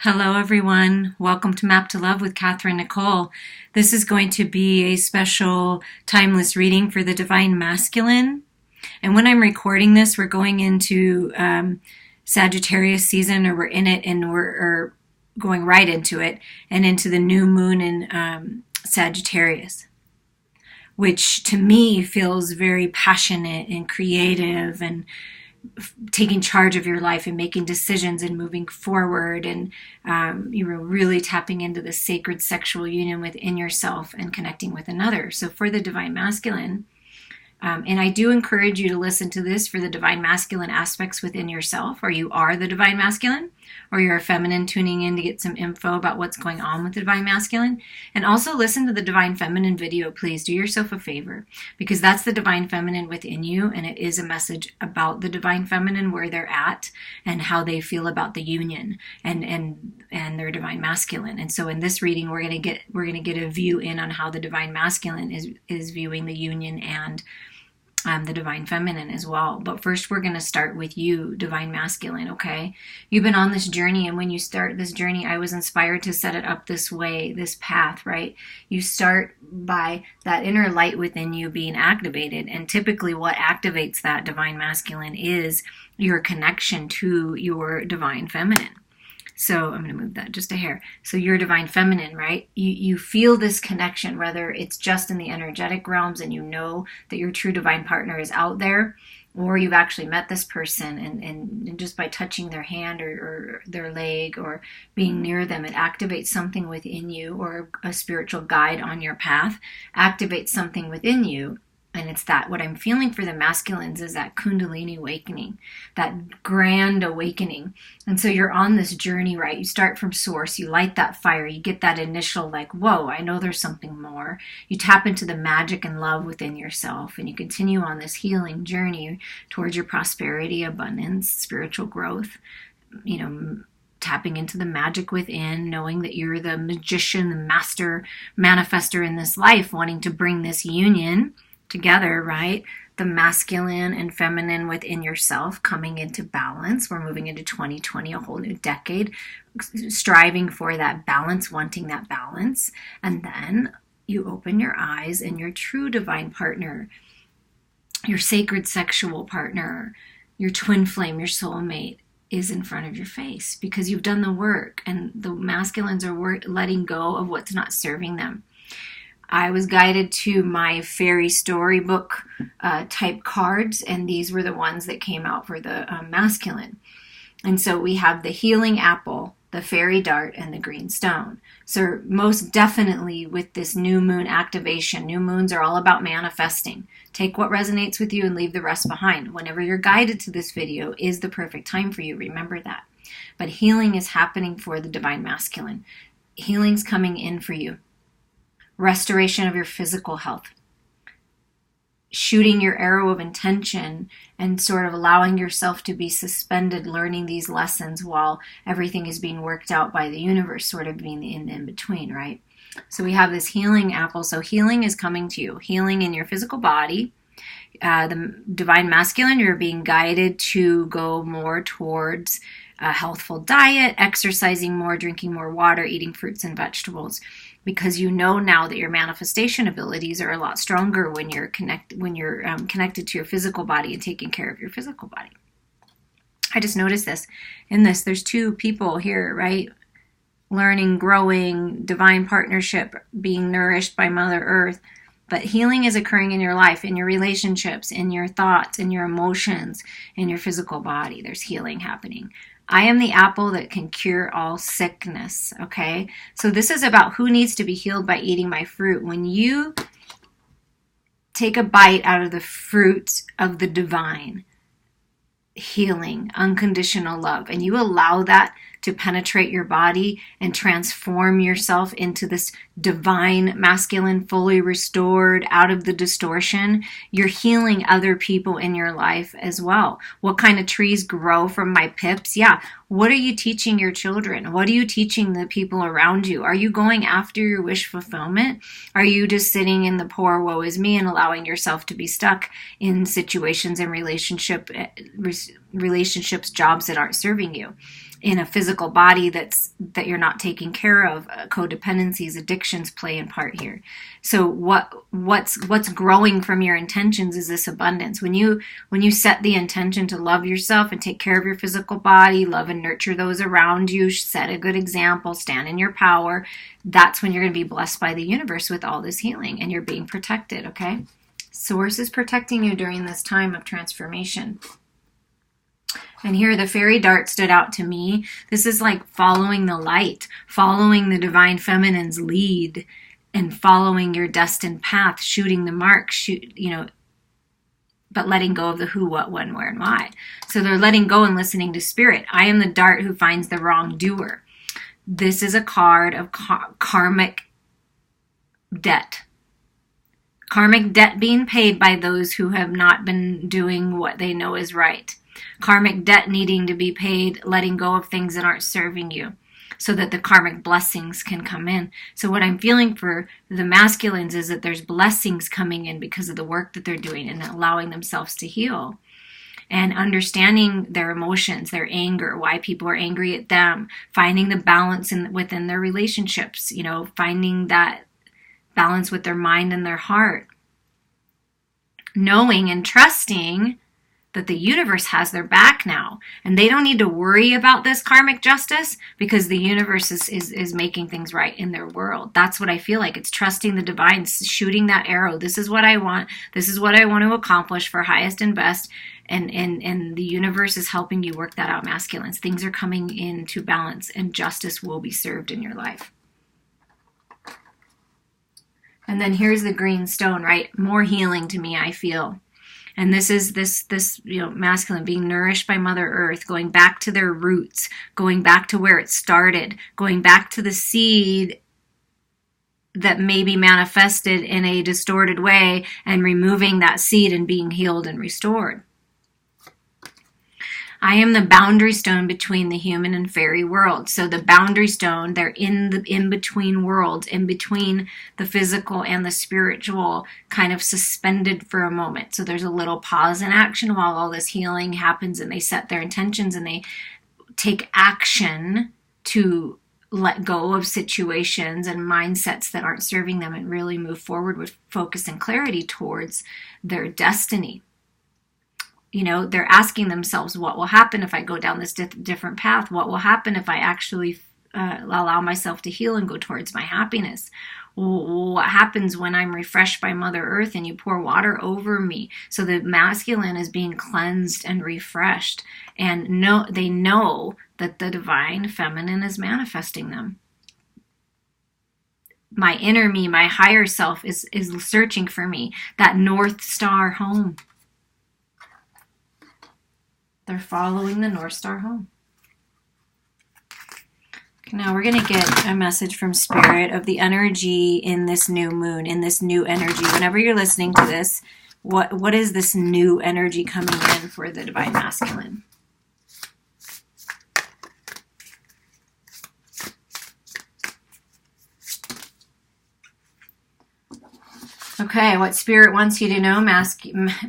Hello, everyone. Welcome to Map to Love with Katherine Nichole. This is going to be a special timeless reading for the Divine Masculine. And when I'm recording this, we're going into Sagittarius season, or we're in it, and we're going right into it, and into the new moon in Sagittarius, which to me feels very passionate and creative and taking charge of your life and making decisions and moving forward, and you're really tapping into the sacred sexual union within yourself and connecting with another. So for the Divine Masculine, and I do encourage you to listen to this for the Divine Masculine aspects within yourself, or you are the Divine Masculine, or you're a feminine tuning in to get some info about what's going on with the Divine Masculine. And also listen to the Divine Feminine video, please. Do yourself a favor, because that's the Divine Feminine within you, and it is a message about the Divine Feminine, where they're at and how they feel about the union and their Divine Masculine. And so in this reading, we're gonna get a view in on how the Divine Masculine is viewing the union and the Divine Feminine as well. But first, we're going to start with you, Divine Masculine, okay? You've been on this journey, and when you start this journey, I was inspired to set it up this way, this path, right? You start by that inner light within you being activated, and typically what activates that Divine Masculine is your connection to your Divine Feminine. So I'm going to move that just a hair. So you're Divine Feminine, right? You feel this connection, whether it's just in the energetic realms and you know that your true divine partner is out there, or you've actually met this person, and just by touching their hand or their leg or being near them, it activates something within you, or a spiritual guide on your path activates something within you. And it's that what I'm feeling for the masculines is that Kundalini awakening, that grand awakening. And so you're on this journey, right? You start from source, you light that fire, you get that initial like, whoa, I know there's something more. You tap into the magic and love within yourself, and you continue on this healing journey towards your prosperity, abundance, spiritual growth, tapping into the magic within, knowing that you're the magician, the master manifester in this life, wanting to bring this union together, right? The masculine and feminine within yourself coming into balance. We're moving into 2020, a whole new decade, striving for that balance, wanting that balance. And then you open your eyes, and your true divine partner, your sacred sexual partner, your twin flame, your soulmate, is in front of your face, because you've done the work, and the masculines are letting go of what's not serving them. I was guided to my fairy storybook type cards, and these were the ones that came out for the masculine. And so we have the healing apple, the fairy dart, and the green stone. So most definitely with this new moon activation, new moons are all about manifesting. Take what resonates with you and leave the rest behind. Whenever you're guided to this video is the perfect time for you. Remember that. But healing is happening for the Divine Masculine. Healing's coming in for you. Restoration of your physical health, shooting your arrow of intention, and sort of allowing yourself to be suspended, learning these lessons while everything is being worked out by the universe, sort of being in between, right? So we have this healing apple. So healing is coming to you, healing in your physical body. The Divine Masculine, you're being guided to go more towards a healthful diet, exercising more, drinking more water, eating fruits and vegetables, because you know now that your manifestation abilities are a lot stronger when you're connected to your physical body and taking care of your physical body. I just noticed this. In this, there's two people here, right? Learning, growing, divine partnership, being nourished by Mother Earth. But healing is occurring in your life, in your relationships, in your thoughts, in your emotions, in your physical body. There's healing happening. I am the apple that can cure all sickness, okay? So this is about who needs to be healed by eating my fruit. When you take a bite out of the fruit of the divine, healing, unconditional love, and you allow that to penetrate your body and transform yourself into this divine masculine, fully restored, out of the distortion, you're healing other people in your life as well. What kind of trees grow from my pips? Yeah. What are you teaching your children? What are you teaching the people around you? Are you going after your wish fulfillment? Are you just sitting in the poor woe is me and allowing yourself to be stuck in situations and relationships, jobs that aren't serving you? in a physical body that you're not taking care of. Codependencies, addictions play in part here. So what's growing from your intentions is this abundance. When you set the intention to love yourself and take care of your physical body, love and nurture those around you, set a good example, stand in your power, that's when you're going to be blessed by the universe with all this healing, and you're being protected, okay? Source is protecting you during this time of transformation. And here the fairy dart stood out to me. This is like following the light, following the divine feminine's lead, and following your destined path, shooting the mark, but letting go of the who, what, when, where, and why. So they're letting go and listening to spirit. I am the dart who finds the wrongdoer. This is a card of karmic debt. Karmic debt being paid by those who have not been doing what they know is right. Karmic debt needing to be paid, letting go of things that aren't serving you so that the karmic blessings can come in. So what I'm feeling for the masculines is that there's blessings coming in because of the work that they're doing and allowing themselves to heal. And understanding their emotions, their anger, why people are angry at them, finding the balance within their relationships, finding that balance with their mind and their heart. Knowing and trusting that the universe has their back now. And they don't need to worry about this karmic justice because the universe is making things right in their world. That's what I feel like. It's trusting the divine, shooting that arrow. This is what I want. This is what I want to accomplish for highest and best. And the universe is helping you work that out, masculines. Things are coming into balance and justice will be served in your life. And then here's the green stone, right? More healing to me, I feel. And this is this masculine being nourished by Mother Earth, going back to their roots, going back to where it started, going back to the seed that may be manifested in a distorted way and removing that seed and being healed and restored. I am the boundary stone between the human and fairy world. So the boundary stone, they're in the in-between worlds, in between the physical and the spiritual, kind of suspended for a moment. So there's a little pause in action while all this healing happens, and they set their intentions and they take action to let go of situations and mindsets that aren't serving them and really move forward with focus and clarity towards their destiny. They're asking themselves, what will happen if I go down this different path? What will happen if I actually allow myself to heal and go towards my happiness? What happens when I'm refreshed by Mother Earth and you pour water over me? So the masculine is being cleansed and refreshed. And they know that the divine feminine is manifesting them. My inner me, my higher self is searching for me, that North Star home. They're following the North Star home. Okay, now we're going to get a message from Spirit of the energy in this new moon, in this new energy. Whenever you're listening to this, what is this new energy coming in for the divine masculine? Okay, what Spirit wants you to know,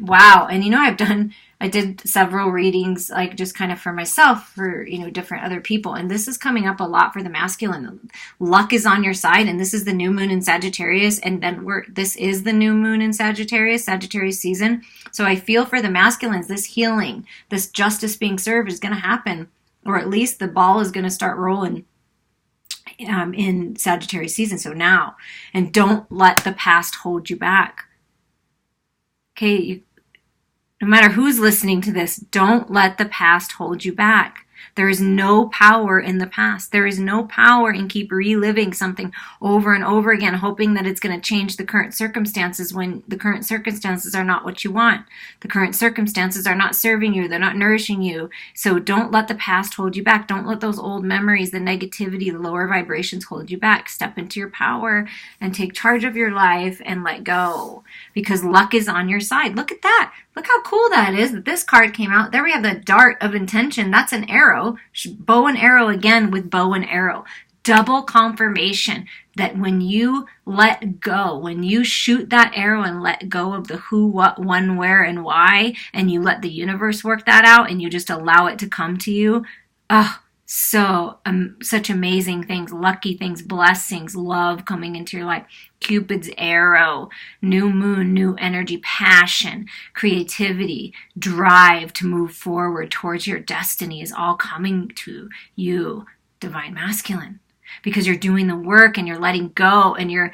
wow. And I did several readings, like just kind of for myself, for, different other people. And this is coming up a lot for the masculine. Luck is on your side. And this is the new moon in Sagittarius. And then this is the new moon in Sagittarius season. So I feel for the masculines, this healing, this justice being served is going to happen. Or at least the ball is going to start rolling in Sagittarius season. So now, and don't let the past hold you back. Okay, no matter who's listening to this, don't let the past hold you back. There is no power in the past. There is no power in keep reliving something over and over again, hoping that it's going to change the current circumstances when the current circumstances are not what you want. The current circumstances are not serving you. They're not nourishing you. So don't let the past hold you back. Don't let those old memories, the negativity, the lower vibrations hold you back. Step into your power and take charge of your life and let go, because luck is on your side. Look at that. Look how cool that is that this card came out. There we have the dart of intention. That's an arrow. Bow and arrow again with bow and arrow. Double confirmation that when you let go, when you shoot that arrow and let go of the who, what, when, where, and why, and you let the universe work that out and you just allow it to come to you, So such amazing things, lucky things, blessings, love coming into your life, Cupid's arrow, new moon, new energy, passion, creativity, drive to move forward towards your destiny is all coming to you, divine masculine, because you're doing the work and you're letting go and you're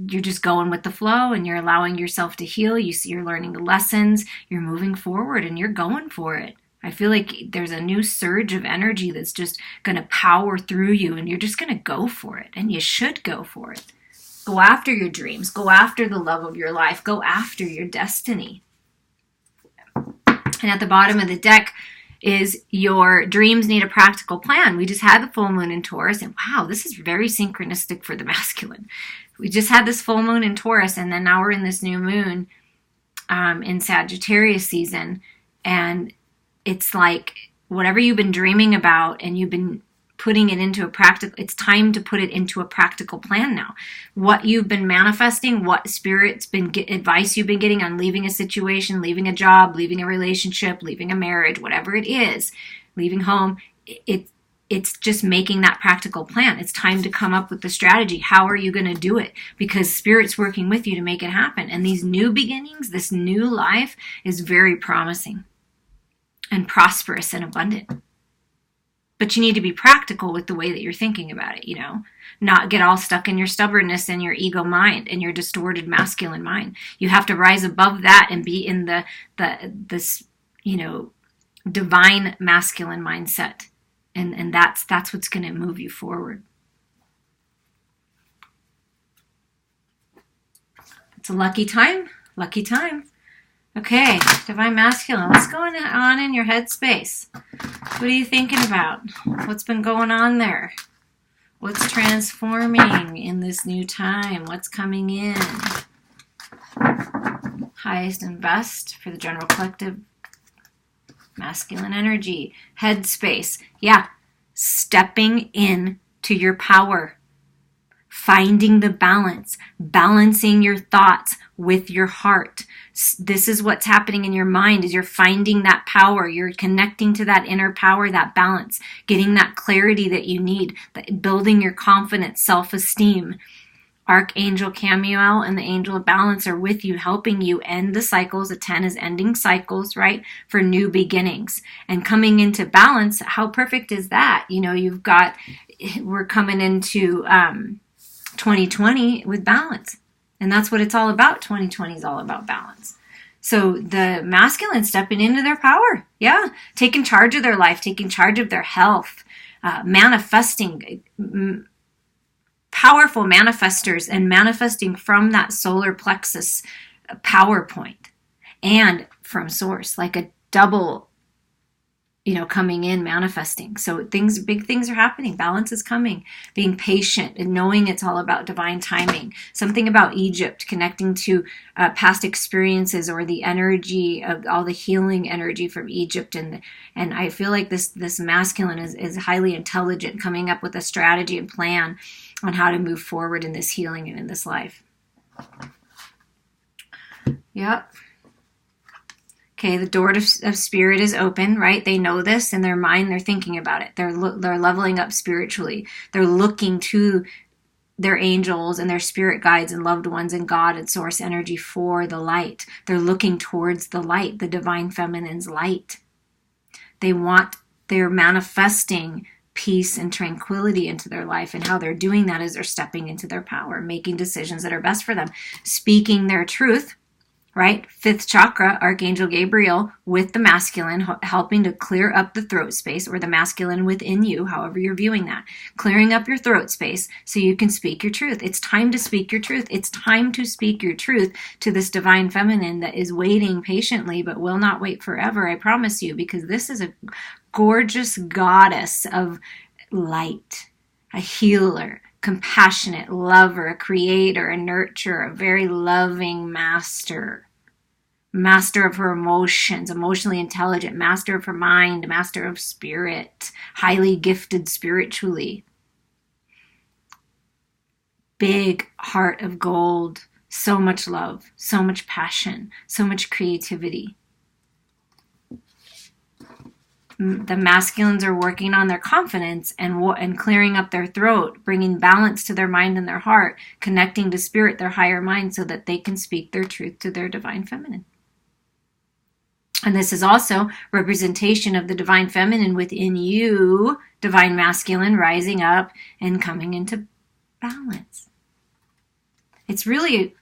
just going with the flow and you're allowing yourself to heal. You're learning the lessons, you're moving forward and you're going for it. I feel like there's a new surge of energy that's just going to power through you, and you're just going to go for it, and you should go for it. Go after your dreams. Go after the love of your life. Go after your destiny. And at the bottom of the deck is your dreams need a practical plan. We just had the full moon in Taurus, and wow, this is very synchronistic for the masculine. We just had this full moon in Taurus, and then now we're in this new moon in Sagittarius season, and it's like whatever you've been dreaming about and you've been putting it into a practical, it's time to put it into a practical plan now. What you've been manifesting, what spirit's been advice you've been getting on leaving a situation, leaving a job, leaving a relationship, leaving a marriage, whatever it is, leaving home, it's just making that practical plan. It's time to come up with the strategy. How are you going to do it? Because spirit's working with you to make it happen. And these new beginnings, this new life is very promising and prosperous and abundant. But you need to be practical with the way that you're thinking about it, not get all stuck in your stubbornness and your ego mind and your distorted masculine mind. You have to rise above that and be in this divine masculine mindset. And that's what's going to move you forward. It's a lucky time. Lucky time. Okay, divine masculine, what's going on in your headspace? What are you thinking about? What's been going on there? What's transforming in this new time? What's coming in? Highest and best for the general collective masculine energy. Headspace. Yeah, stepping in to your power. Finding the balance. Balancing your thoughts with your heart. This is what's happening in your mind, is you're finding that power. You're connecting to that inner power, that balance, getting that clarity that you need, building your confidence, self-esteem. Archangel Camiel and the Angel of Balance are with you, helping you end the cycles. The 10 is ending cycles, right? For new beginnings. And coming into balance, how perfect is that? We're coming into 2020 with balance. And that's what it's all about. 2020 is all about balance. So the masculine stepping into their power. Yeah. Taking charge of their life, taking charge of their health, manifesting, powerful manifestors, and manifesting from that solar plexus power point and from source, like a double, coming in, manifesting. So big things are happening. Balance is coming. Being patient and knowing it's all about divine timing. Something about Egypt, connecting to past experiences or the energy of all the healing energy from Egypt. And I feel like this masculine is highly intelligent, coming up with a strategy and plan on how to move forward in this healing and in this life. Yep. Okay, the door of spirit is open, right? They know this in their mind. They're thinking about it. They're leveling up spiritually. They're looking to their angels and their spirit guides and loved ones and God and source energy for the light. They're looking towards the light, the divine feminine's light. They're manifesting peace and tranquility into their life, and how they're doing that is they're stepping into their power, making decisions that are best for them, speaking their truth, right? 5th chakra, Archangel Gabriel with the masculine, helping to clear up the throat space, or the masculine within you, however you're viewing that, clearing up your throat space so you can speak your truth. It's time to speak your truth. It's time to speak your truth to this divine feminine that is waiting patiently but will not wait forever, I promise you, because this is a gorgeous goddess of light, a healer, compassionate, lover, a creator, a nurturer, a very loving master of her emotions, emotionally intelligent, master of her mind, master of spirit, highly gifted spiritually. Big heart of gold, so much love, so much passion, so much creativity. the masculines are working on their confidence and clearing up their throat, bringing balance to their mind and their heart, connecting to spirit, their higher mind, so that they can speak their truth to their divine feminine. And this is also representation of the divine feminine within you, divine masculine, rising up and coming into balance. It's really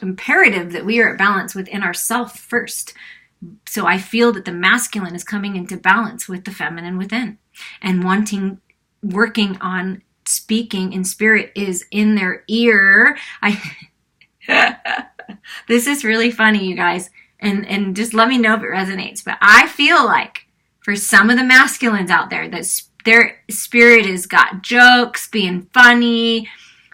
imperative that we are at balance within ourselves first. So I feel that the masculine is coming into balance with the feminine within, and working on speaking in spirit is in their ear. This is really funny, you guys, and just let me know if it resonates. But I feel like for some of the masculines out there, that their spirit has got jokes, being funny.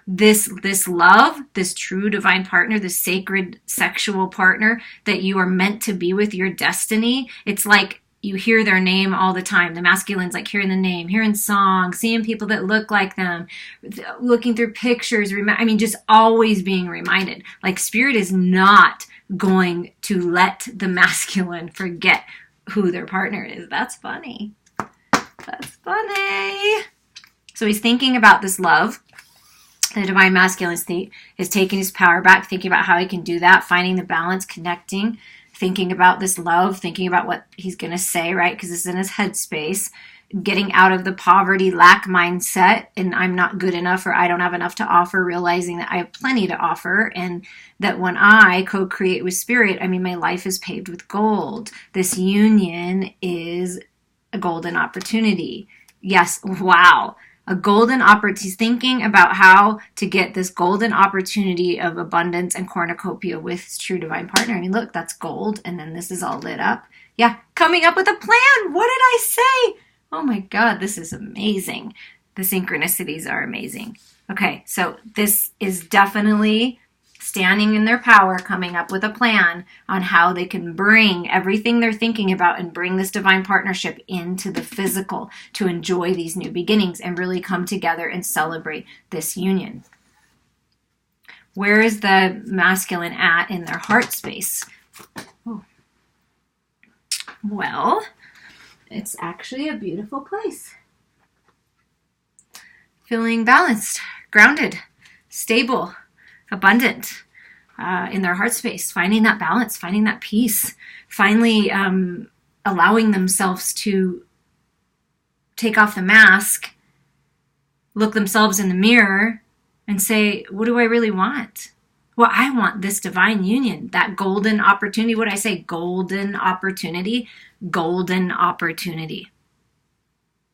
This love, this true divine partner, this sacred sexual partner that you are meant to be with, your destiny. It's like you hear their name all the time. The masculine's like hearing the name, hearing songs, seeing people that look like them, looking through pictures. Just always being reminded. Like spirit is not going to let the masculine forget who their partner is. That's funny. That's funny. So he's thinking about this love. The divine masculine is taking his power back, thinking about how he can do that, finding the balance, connecting, thinking about this love, thinking about what he's going to say, right? Because it's in his headspace, getting out of the poverty, lack mindset, and I'm not good enough or I don't have enough to offer, realizing that I have plenty to offer, and that when I co-create with spirit, my life is paved with gold. This union is a golden opportunity. Yes, wow. A golden opportunity. He's thinking about how to get this golden opportunity of abundance and cornucopia with his true divine partner. Look, that's gold. And then this is all lit up. Yeah, coming up with a plan. What did I say? Oh my God, this is amazing. The synchronicities are amazing. Okay, so this is definitely standing in their power, coming up with a plan on how they can bring everything they're thinking about and bring this divine partnership into the physical to enjoy these new beginnings and really come together and celebrate this union. Where is the masculine at in their heart space? Oh. Well, it's actually a beautiful place. Feeling balanced, grounded, stable, abundant in their heart space, finding that balance, finding that peace, finally allowing themselves to take off the mask, look themselves in the mirror and say, what do I really want? Well, I want this divine union, that golden opportunity. What did I say? Golden opportunity. Golden opportunity.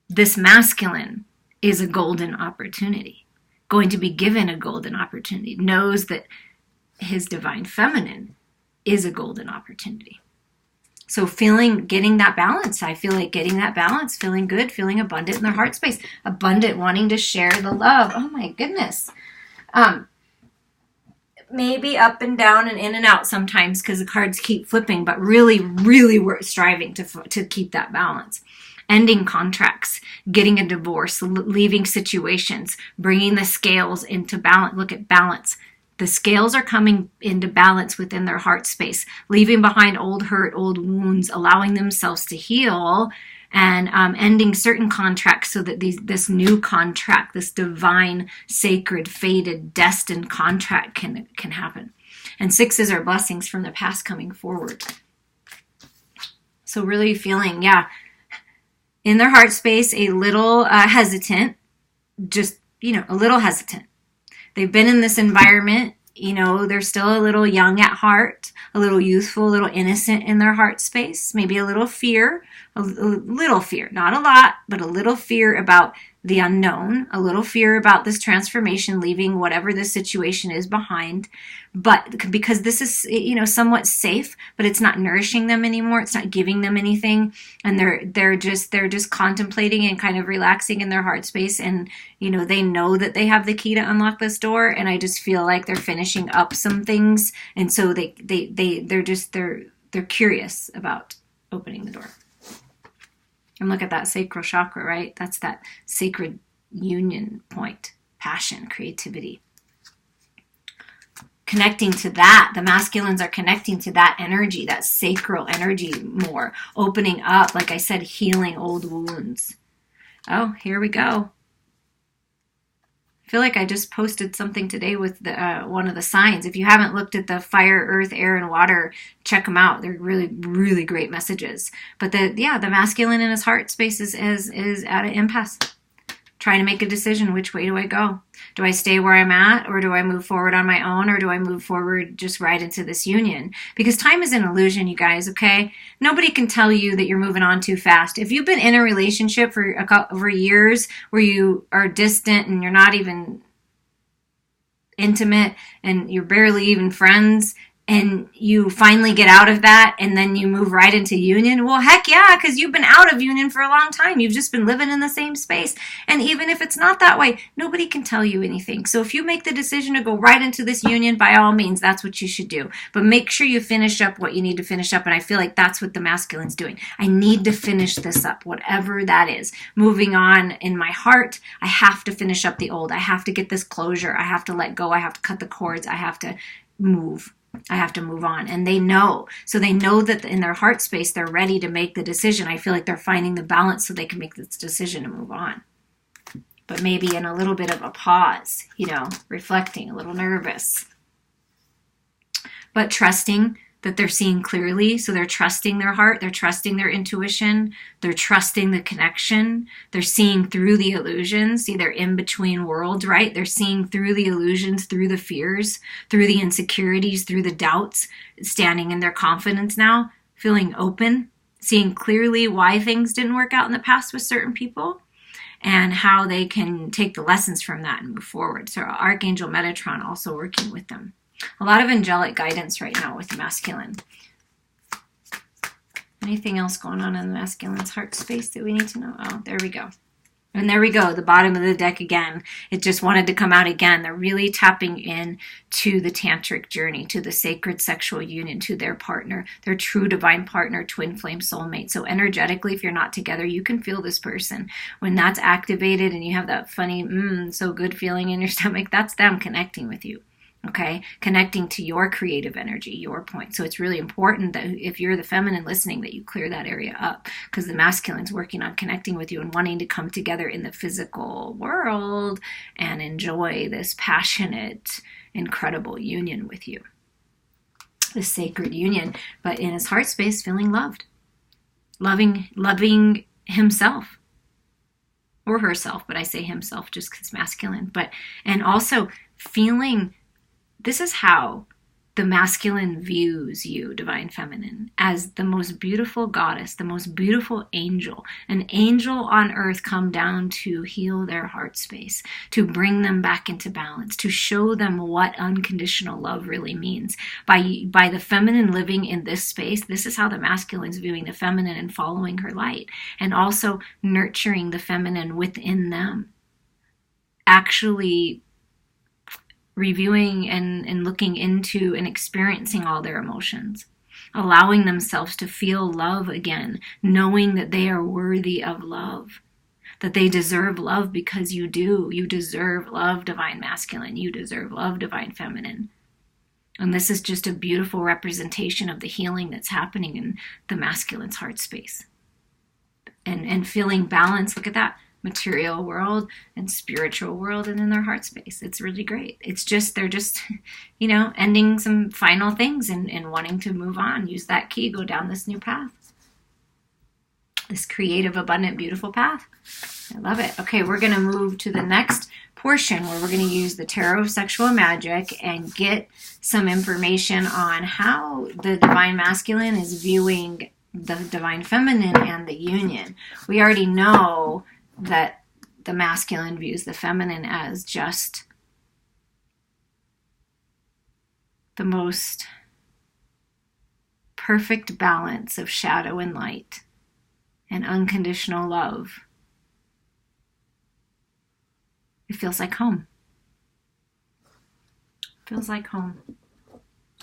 This masculine is a golden opportunity. Going to be given a golden opportunity, knows that his divine feminine is a golden opportunity. So getting that balance. I feel like getting that balance, feeling good, feeling abundant in their heart space, abundant, wanting to share the love. Oh my goodness. Maybe up and down and in and out sometimes because the cards keep flipping, but really, really we're striving to keep that balance. Ending contracts, getting a divorce, leaving situations, bringing the scales into balance. Look at balance. The scales are coming into balance within their heart space, leaving behind old hurt, old wounds, allowing themselves to heal, and ending certain contracts so that this new contract, this divine, sacred, fated, destined contract can happen. And sixes are blessings from the past coming forward. So really feeling, in their heart space, a little hesitant, just, a little hesitant. They've been in this environment, they're still a little young at heart, a little youthful, a little innocent in their heart space, maybe a little fear, not a lot, but a little fear about the unknown, a little fear about this transformation, leaving whatever this situation is behind. But because this is, somewhat safe, but it's not nourishing them anymore. It's not giving them anything. And they're just contemplating and kind of relaxing in their heart space. And, they know that they have the key to unlock this door. And I just feel like they're finishing up some things. And so they're curious about opening the door. And look at that sacral chakra, right? That's that sacred union point, passion, creativity. connecting to that. The masculines are connecting to that energy, that sacral energy more, opening up, like I said, healing old wounds. Oh, here we go. I feel like I just posted something today with one of the signs. If you haven't looked at the fire, earth, air, and water, check them out. They're really, really great messages. But the masculine in his heart space is at an impasse, trying to make a decision. Which way do I go? Do I stay where I'm at, or do I move forward on my own, or do I move forward just right into this union? Because time is an illusion, you guys, okay? Nobody can tell you that you're moving on too fast. If you've been in a relationship for years where you are distant and you're not even intimate and you're barely even friends, and you finally get out of that and then you move right into union, well, heck yeah, because you've been out of union for a long time. You've just been living in the same space. And even if it's not that way, nobody can tell you anything. So if you make the decision to go right into this union, by all means, that's what you should do. But make sure you finish up what you need to finish up. And I feel like that's what the masculine's doing. I need to finish this up, whatever that is. Moving on in my heart, I have to finish up the old. I have to get this closure. I have to let go. I have to cut the cords. I have to move. I have to move on. And they know. So they know that in their heart space, they're ready to make the decision. I feel like they're finding the balance so they can make this decision to move on. But maybe in a little bit of a pause, reflecting, a little nervous. But trusting that they're seeing clearly. So they're trusting their heart. They're trusting their intuition. They're trusting the connection. They're seeing through the illusions. See, they're in between worlds, right? They're seeing through the illusions, through the fears, through the insecurities, through the doubts, standing in their confidence now, feeling open, seeing clearly why things didn't work out in the past with certain people and how they can take the lessons from that and move forward. So Archangel Metatron also working with them. A lot of angelic guidance right now with the masculine. Anything else going on in the masculine's heart space that we need to know? Oh, there we go. And there we go, the bottom of the deck again. It just wanted to come out again. They're really tapping in to the tantric journey, to the sacred sexual union, to their partner, their true divine partner, twin flame soulmate. So energetically, if you're not together, you can feel this person. When that's activated and you have that funny, so good feeling in your stomach, that's them connecting with you. Okay, connecting to your creative energy, your point. So it's really important that if you're the feminine listening, that you clear that area up, because the masculine's working on connecting with you and wanting to come together in the physical world and enjoy this passionate, incredible union with you. This sacred union, but in his heart space, feeling loved, loving himself or herself, but I say himself just because masculine, and also feeling. This is how the masculine views you, divine feminine, as the most beautiful goddess, the most beautiful angel, an angel on earth come down to heal their heart space, to bring them back into balance, to show them what unconditional love really means. By the feminine living in this space, this is how the masculine's viewing the feminine and following her light, and also nurturing the feminine within them. Actually reviewing and looking into and experiencing all their emotions, allowing themselves to feel love again, knowing that they are worthy of love, that they deserve love because you do. You deserve love, divine masculine. You deserve love, divine feminine. And this is just a beautiful representation of the healing that's happening in the masculine's heart space. And feeling balance, look at that. Material world and spiritual world and in their heart space. It's really great. It's just, they're just, ending some final things and wanting to move on. Use that key, go down this new path. This creative, abundant, beautiful path. I love it. Okay, we're going to move to the next portion where we're going to use the Tarot of Sexual Magic and get some information on how the divine masculine is viewing the divine feminine and the union. We already know that the masculine views the feminine as just the most perfect balance of shadow and light and unconditional love. It feels like home. Feels like home.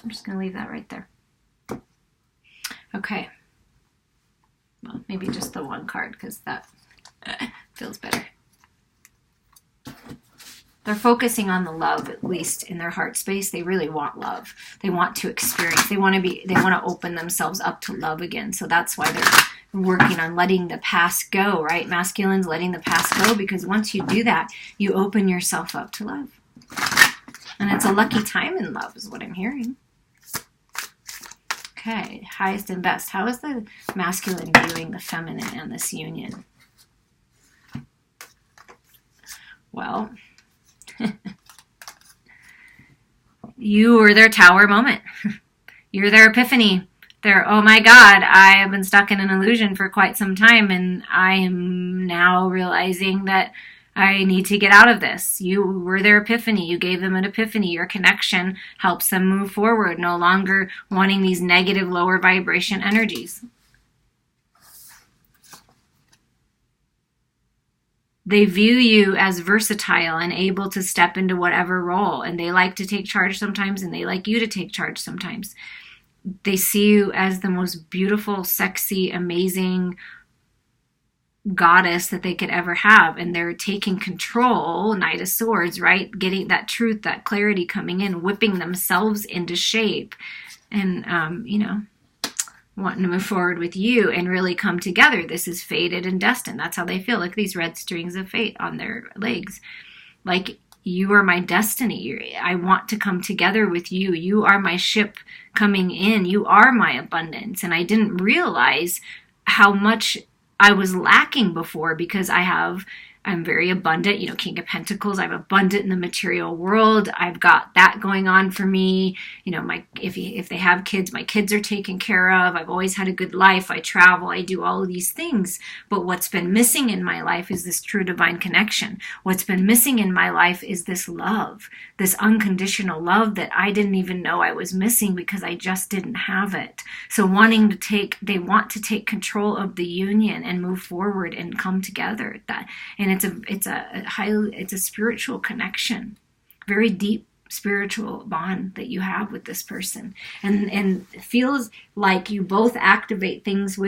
I'm just going to leave that right there. Okay. Well, maybe just the one card because that feels better. They're focusing on the love, at least in their heart space. They really want love. They want to experience. They want to open themselves up to love again. So that's why they're working on letting the past go, right? Masculines letting the past go, because once you do that, you open yourself up to love. And it's a lucky time in love is what I'm hearing. Okay, highest and best. How is the masculine viewing the feminine and this union? Well, you were their tower moment. You're their epiphany. They're, oh my God, I have been stuck in an illusion for quite some time, and I am now realizing that I need to get out of this. You were their epiphany. You gave them an epiphany. Your connection helps them move forward, no longer wanting these negative, lower vibration energies. They view you as versatile and able to step into whatever role, and they like to take charge sometimes, and they like you to take charge sometimes. They see you as the most beautiful, sexy, amazing goddess that they could ever have, and they're taking control, Knight of Swords, right? Getting that truth, that clarity coming in, whipping themselves into shape, and, wanting to move forward with you and really come together. This is fated and destined. That's how they feel. Like these red strings of fate on their legs. Like, you are my destiny. I want to come together with you. You are my ship coming in. You are my abundance. And I didn't realize how much I was lacking before, because I'm very abundant, King of Pentacles. I'm abundant in the material world. I've got that going on for me. If they have kids, my kids are taken care of. I've always had a good life. I travel. I do all of these things. But what's been missing in my life is this true divine connection. What's been missing in my life is this love, this unconditional love that I didn't even know I was missing because I just didn't have it. So they want to take control of the union and move forward and come together. And it's a spiritual connection, very deep spiritual bond that you have with this person, and it feels like you both activate things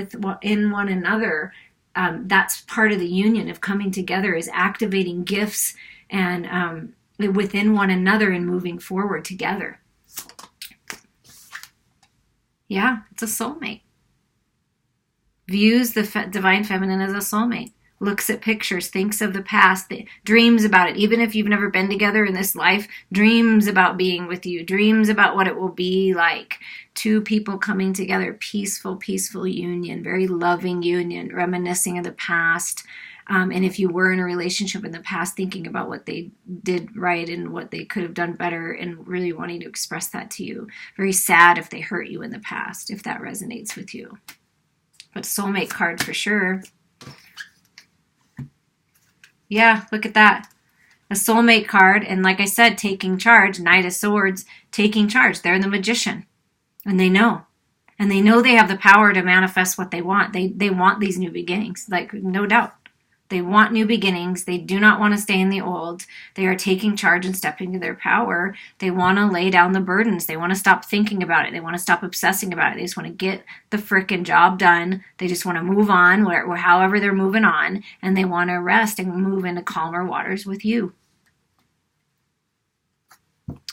in one another. That's part of the union of coming together, is activating gifts and within one another and moving forward together. Yeah, it's a soulmate. Views the divine feminine as a soulmate. Looks at pictures, thinks of the past, dreams about it. Even if you've never been together in this life, dreams about being with you, dreams about what it will be like. Two people coming together, peaceful union, very loving union, reminiscing of the past. And if you were in a relationship in the past, thinking about what they did right and what they could have done better, and really wanting to express that to you. Very sad if they hurt you in the past, if that resonates with you. But soulmate card for sure. Yeah, look at that. A soulmate card, and like I said, taking charge, Knight of Swords, taking charge. They're the magician, and they know. And they know they have the power to manifest what they want. They want these new beginnings, like, no doubt. They want new beginnings. They do not want to stay in the old. They are taking charge and stepping into their power. They want to lay down the burdens. They want to stop thinking about it. They want to stop obsessing about it. They just want to get the frickin' job done. They just want to move on, however they're moving on, and they want to rest and move into calmer waters with you.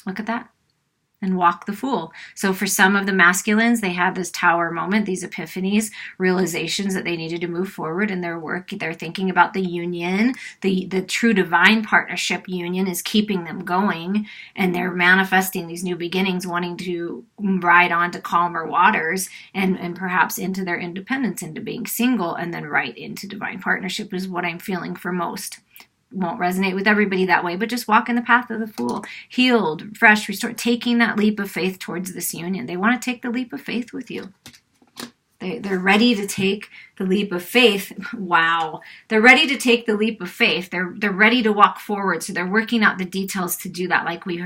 Look at that. And walk the fool. So for some of the masculines, they had this tower moment, these epiphanies, realizations that they needed to move forward in their work. They're thinking about the union, the true divine partnership union is keeping them going, and they're manifesting these new beginnings, wanting to ride on to calmer waters and perhaps into their independence, into being single, and then right into divine partnership is what I'm feeling for most. Won't resonate with everybody that way, but just walk in the path of the fool, healed, fresh, restored, taking that leap of faith towards this union. They want to take the leap of faith with you. They're ready to take the leap of faith. Wow. They're ready to take the leap of faith. They're ready to walk forward. So they're working out the details to do that, like we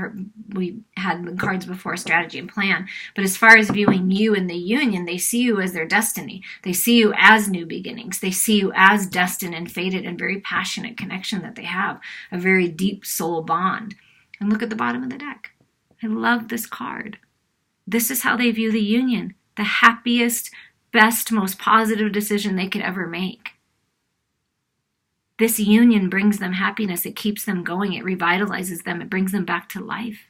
had the cards before, strategy and plan. But as far as viewing you in the union, they see you as their destiny. They see you as new beginnings. They see you as destined and fated and very passionate connection that they have, a very deep soul bond. And look at the bottom of the deck. I love this card. This is how they view the union. The happiest, best, most positive decision they could ever make. This union brings them happiness. It keeps them going. It revitalizes them. It brings them back to life.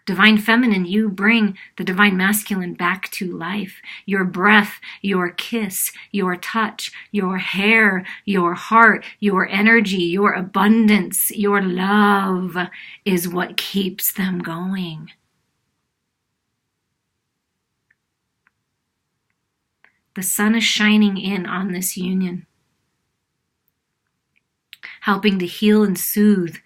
Divine feminine, you bring the divine masculine back to life. Your breath, your kiss, your touch, your hair, your heart, your energy, your abundance, your love is what keeps them going. The sun is shining in on this union, helping to heal and soothe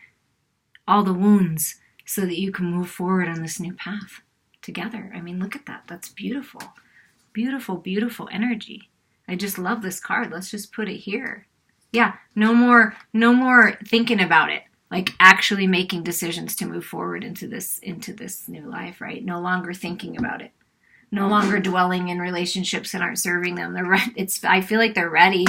all the wounds so that you can move forward on this new path together. I mean, look at that. That's beautiful. Beautiful, beautiful energy. I just love this card. Let's just put it here. Yeah, no more thinking about it. Like actually making decisions to move forward into this new life, right? No longer thinking about it. No longer dwelling in relationships that aren't serving them. I feel like they're ready.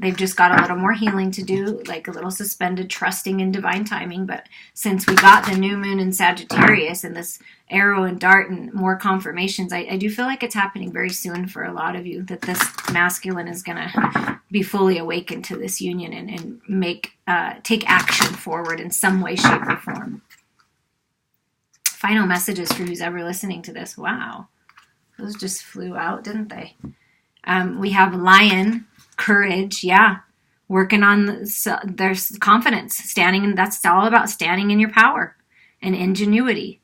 They've just got a little more healing to do, like a little suspended trusting in divine timing. But since we got the new moon in Sagittarius and this arrow and dart and more confirmations, I do feel like it's happening very soon for a lot of you, that this masculine is going to be fully awakened to this union and take action forward in some way, shape, or form. Final messages for who's ever listening to this. Wow. Those just flew out, didn't they? We have lion. Courage, yeah. Working on there's confidence, that's all about standing in your power and ingenuity.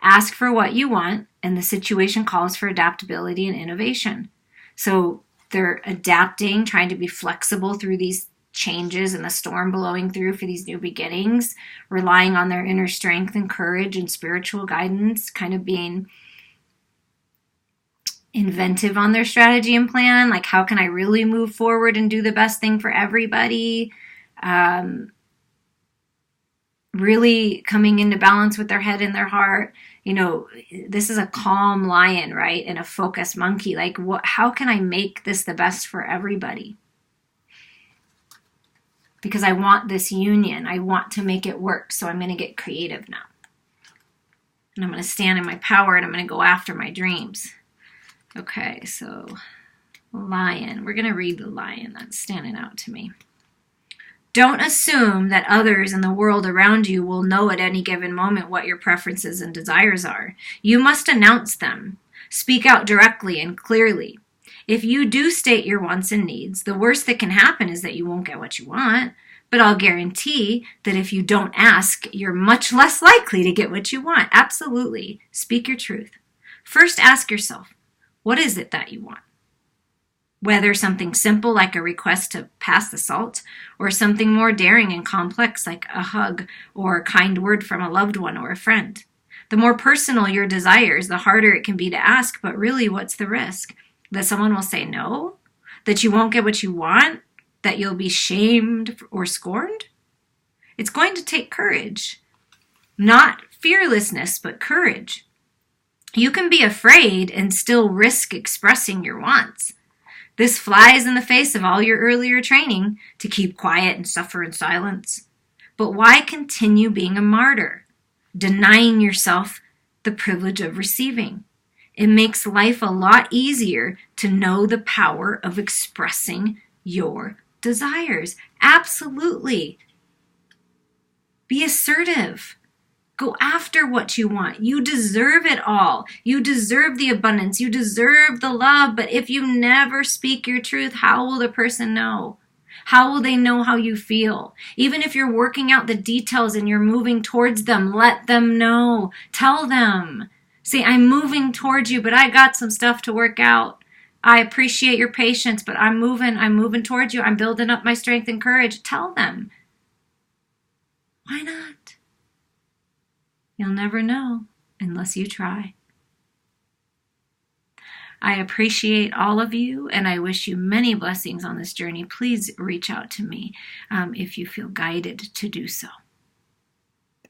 Ask for what you want, and the situation calls for adaptability and innovation. So they're adapting, trying to be flexible through these changes and the storm blowing through for these new beginnings, relying on their inner strength and courage and spiritual guidance, kind of being inventive on their strategy and plan. Like, how can I really move forward and do the best thing for everybody? Really coming into balance with their head and their heart. You know, this is a calm lion, right? And a focused monkey. Like, how can I make this the best for everybody? Because I want this union. I want to make it work. So I'm going to get creative now. And I'm going to stand in my power and I'm going to go after my dreams. Okay, so lion. We're going to read the lion. That's standing out to me. Don't assume that others in the world around you will know at any given moment what your preferences and desires are. You must announce them. Speak out directly and clearly. If you do state your wants and needs, the worst that can happen is that you won't get what you want. But I'll guarantee that if you don't ask, you're much less likely to get what you want. Absolutely. Speak your truth. First, ask yourself, what is it that you want? Whether something simple like a request to pass the salt, or something more daring and complex like a hug or a kind word from a loved one or a friend. The more personal your desires, the harder it can be to ask, but really, what's the risk? That someone will say no? That you won't get what you want? That you'll be shamed or scorned? It's going to take courage. Not fearlessness, but courage. You can be afraid and still risk expressing your wants. This flies in the face of all your earlier training to keep quiet and suffer in silence. But why continue being a martyr, denying yourself the privilege of receiving? It makes life a lot easier to know the power of expressing your desires. Absolutely. Be assertive. Go after what you want. You deserve it all. You deserve the abundance. You deserve the love. But if you never speak your truth, how will the person know? How will they know how you feel? Even if you're working out the details and you're moving towards them, let them know. Tell them. Say, I'm moving towards you, but I got some stuff to work out. I appreciate your patience, but I'm moving towards you. I'm building up my strength and courage. Tell them. Why not? You'll never know unless you try. I appreciate all of you, and I wish you many blessings on this journey. Please reach out to me if you feel guided to do so.